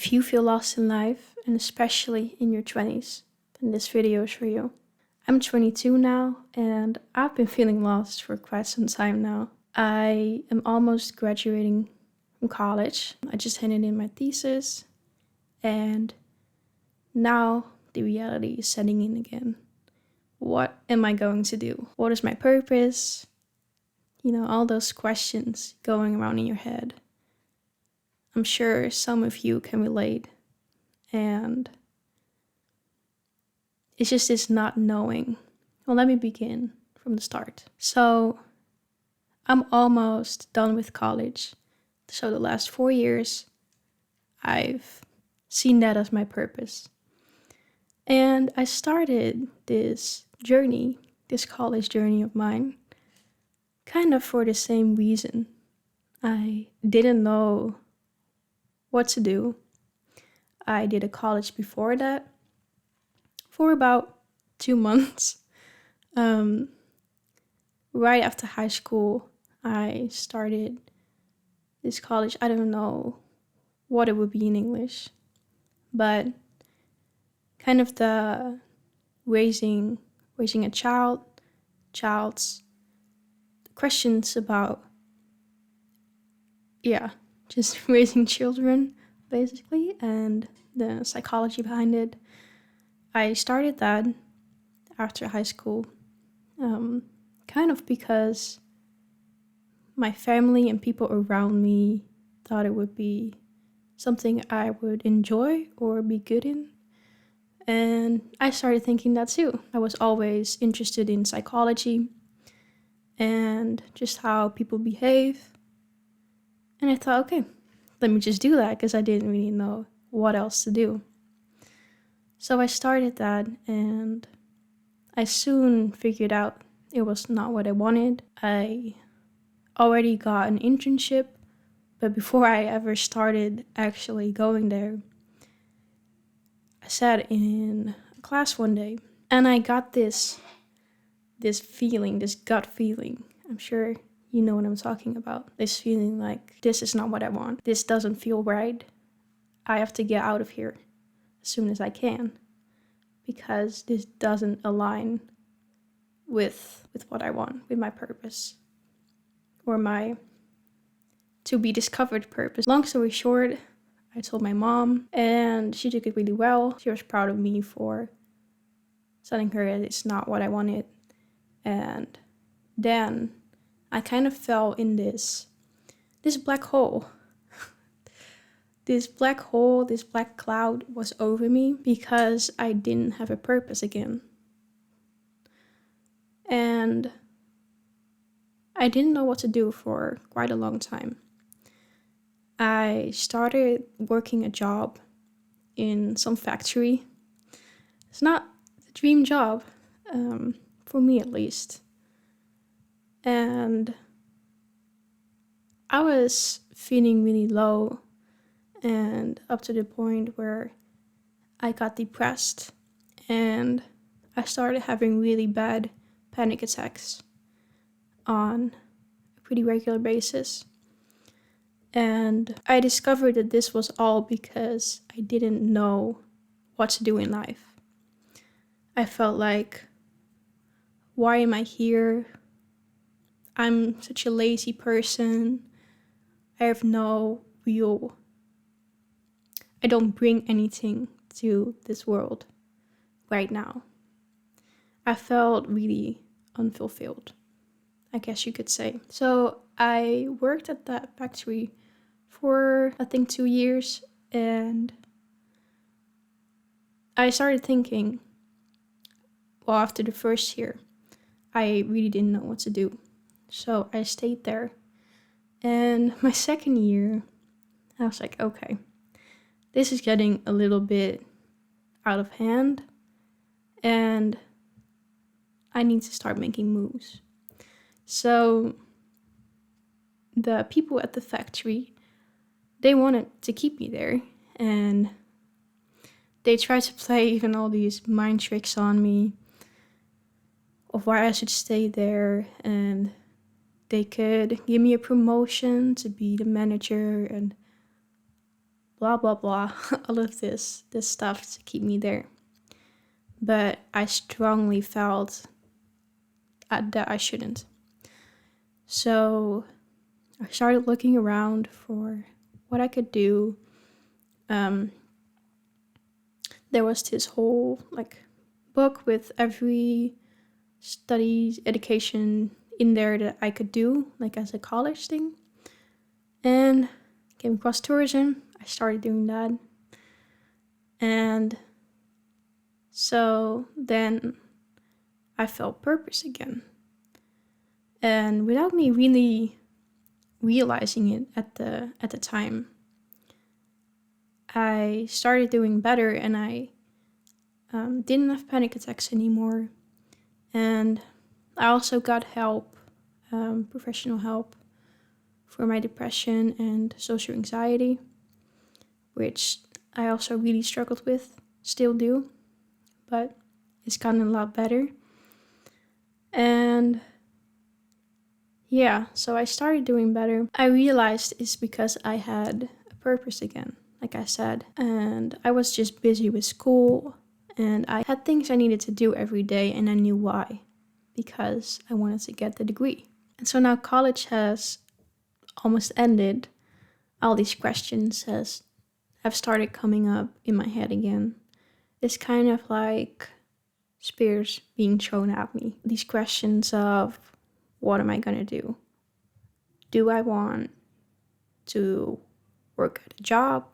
If you feel lost in life, and especially in your 20s, then this video is for you. I'm 22 now, and I've been feeling lost for quite some time now. I am almost graduating from college. I just handed in my thesis, and now the reality is setting in again. What am I going to do? What is my purpose? You know, all those questions going around in your head. I'm sure some of you can relate, and it's just this not knowing. Well, let me begin from the start. So I'm almost done with college. So the last 4 years, I've seen that as my purpose. And I started this journey, this college journey of mine, kind of for the same reason. I didn't know what to do. I did a college before that for about 2 months. Right after high school, I started this college. I don't know what it would be in English, but kind of the raising a child's questions about, just raising children, basically, and the psychology behind it. I started that after high school, kind of because my family and people around me thought it would be something I would enjoy or be good in. And I started thinking that too. I was always interested in psychology and just how people behave. And I thought, okay, let me just do that, because I didn't really know what else to do. So I started that, and I soon figured out it was not what I wanted. I already got an internship, but before I ever started actually going there, I sat in a class one day, and I got this feeling, this gut feeling. I'm sure you know what I'm talking about. This feeling like, this is not what I want. This doesn't feel right. I have to get out of here as soon as I can, because this doesn't align with what I want, with my purpose, or my to be discovered purpose. Long story short, I told my mom, and she took it really well. She was proud of me for telling her that it's not what I wanted. And then I kind of fell in this black hole. This black hole, this black cloud was over me because I didn't have a purpose again. And I didn't know what to do for quite a long time. I started working a job in some factory. It's not the dream job, for me at least. And I was feeling really low, and up to the point where I got depressed, and I started having really bad panic attacks on a pretty regular basis. And I discovered that this was all because I didn't know what to do in life. I felt like, why am I here? I'm such a lazy person. I don't bring anything to this world right now. I felt really unfulfilled, I guess you could say. So I worked at that factory for, I think, 2 years, and I started thinking, well, after the first year, I really didn't know what to do. So I stayed there. And my second year, I was like, okay, this is getting a little bit out of hand, and I need to start making moves. So the people at the factory, they wanted to keep me there, and they tried to play even all these mind tricks on me of why I should stay there, and they could give me a promotion to be the manager and blah, blah, blah, all of this stuff to keep me there. But I strongly felt that I shouldn't. So I started looking around for what I could do. There was this whole book with every studies education in there that I could do, as a college thing. And came across tourism. I started doing that. And so then I felt purpose again. And without me really realizing it at the time, I started doing better, and I didn't have panic attacks anymore. And I also got help, professional help, for my depression and social anxiety, which I also really struggled with, still do, but it's gotten a lot better. And yeah, so I started doing better. I realized it's because I had a purpose again, like I said, and I was just busy with school, and I had things I needed to do every day, and I knew why, because I wanted to get the degree. And so now college has almost ended. All these questions have started coming up in my head again. It's kind of like spears being thrown at me. These questions of, what am I going to do? Do I want to work at a job?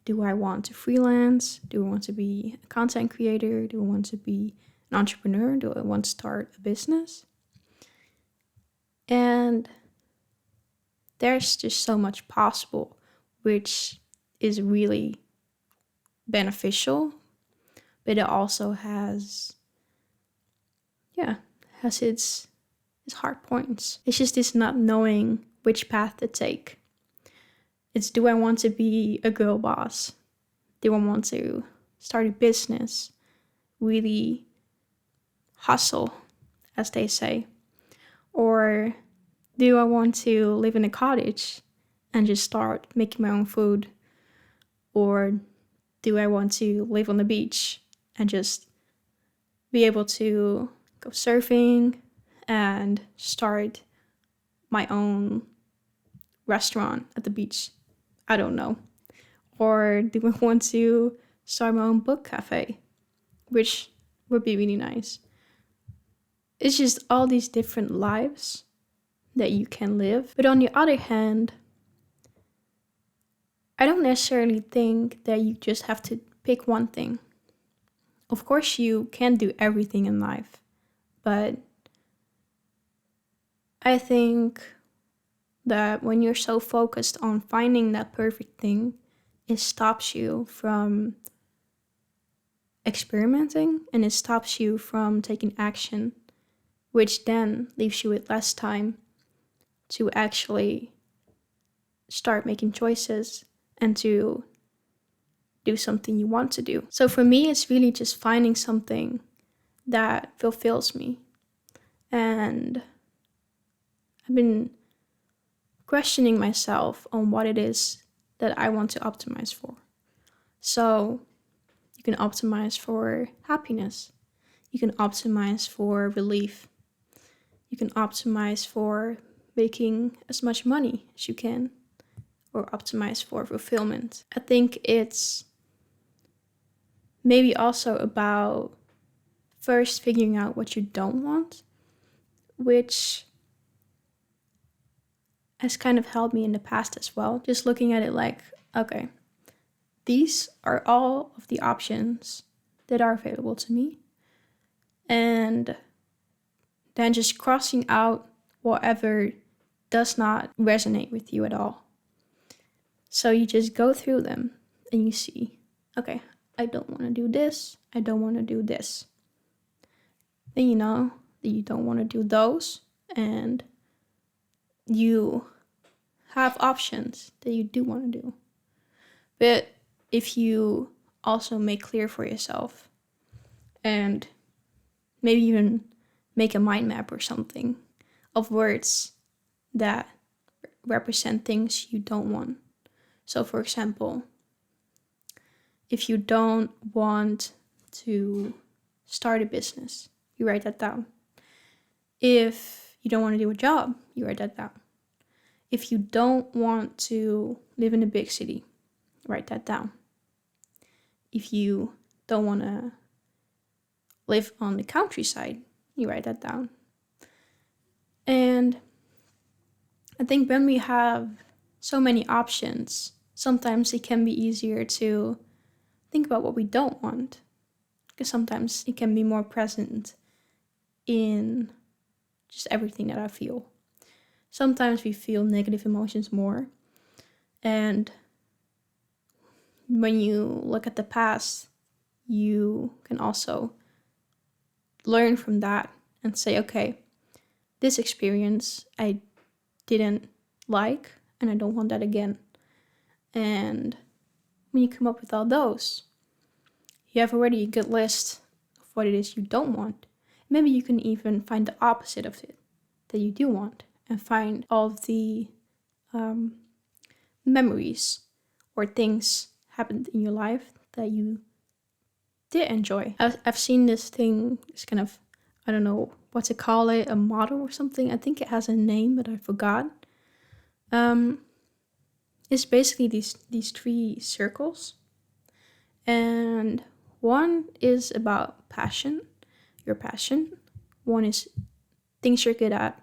Do I want to freelance? Do I want to be a content creator? Do I want to be an entrepreneur? Do I want to start a business? And there's just so much possible, which is really beneficial, but it also has its hard points. It's just this not knowing which path to take. It's, do I want to be a girl boss? Do I want to start a business? Really hustle, as they say? Or do I want to live in a cottage and just start making my own food? Or do I want to live on the beach and just be able to go surfing and start my own restaurant at the beach? I don't know. Or do I want to start my own book cafe, which would be really nice? It's just all these different lives that you can live. But on the other hand, I don't necessarily think that you just have to pick one thing. Of course, you can't do everything in life, but I think that when you're so focused on finding that perfect thing, it stops you from experimenting, and it stops you from taking action, which then leaves you with less time to actually start making choices and to do something you want to do. So for me, it's really just finding something that fulfills me. And I've been questioning myself on what it is that I want to optimize for. So you can optimize for happiness. You can optimize for relief. You can optimize for making as much money as you can, or optimize for fulfillment. I think it's maybe also about first figuring out what you don't want, which has kind of helped me in the past as well. Just looking at it like, okay, these are all of the options that are available to me. And then just crossing out whatever does not resonate with you at all. So you just go through them and you see, okay, I don't want to do this. I don't want to do this. Then you know that you don't want to do those, and you have options that you do want to do. But if you also make clear for yourself and maybe even make a mind map or something of words that represent things you don't want. So for example, If you don't want to start a business, you write that down. If you don't want to do a job, you write that down. If you don't want to live in a big city, write that down. If you don't want to live on the countryside, you write that down. And I think when we have so many options, sometimes it can be easier to think about what we don't want, because sometimes it can be more present in just everything that I feel. Sometimes we feel negative emotions more. And when you look at the past, you can also learn from that and say, okay, this experience I didn't like and I don't want that again. And when you come up with all those, you have already a good list of what it is you don't want. Maybe you can even find the opposite of it that you do want, and find all of the memories or things happened in your life that you did enjoy. I've seen this thing, it's kind of, I don't know what to call it, a model or something. I think it has a name, but I forgot. It's basically these 3 circles. And one is about passion, your passion. One is things you're good at.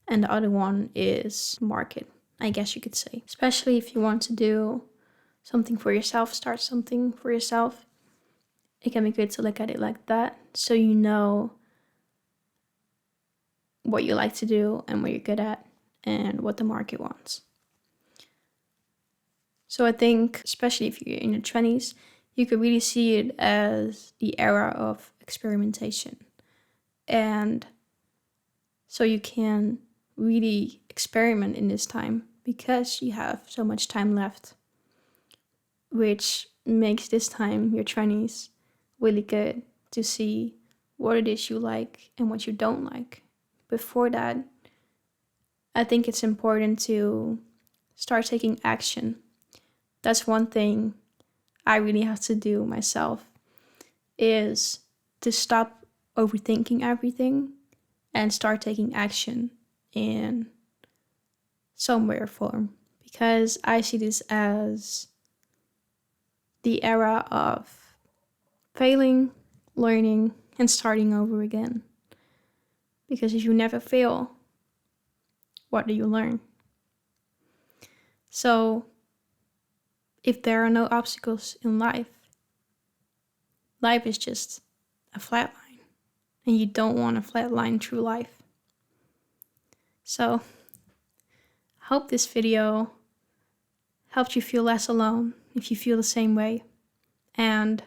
And the other one is market, I guess you could say. Especially if you want to do something for yourself, start something for yourself. It can be good to look at it like that, so you know what you like to do and what you're good at and what the market wants. So I think, especially if you're in your 20s, you could really see it as the era of experimentation. And so you can really experiment in this time because you have so much time left, which makes this time, your 20s, really good to see what it is you like and what you don't like. Before that, I think it's important to start taking action. That's one thing I really have to do myself, is to stop overthinking everything and start taking action in some way or form. Because I see this as the era of failing, learning, and starting over again. Because if you never fail, what do you learn? So, if there are no obstacles in life, life is just a flat line. And you don't want a flat line through life. So, I hope this video helped you feel less alone if you feel the same way. And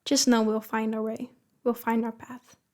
just know we'll find our way. We'll find our path.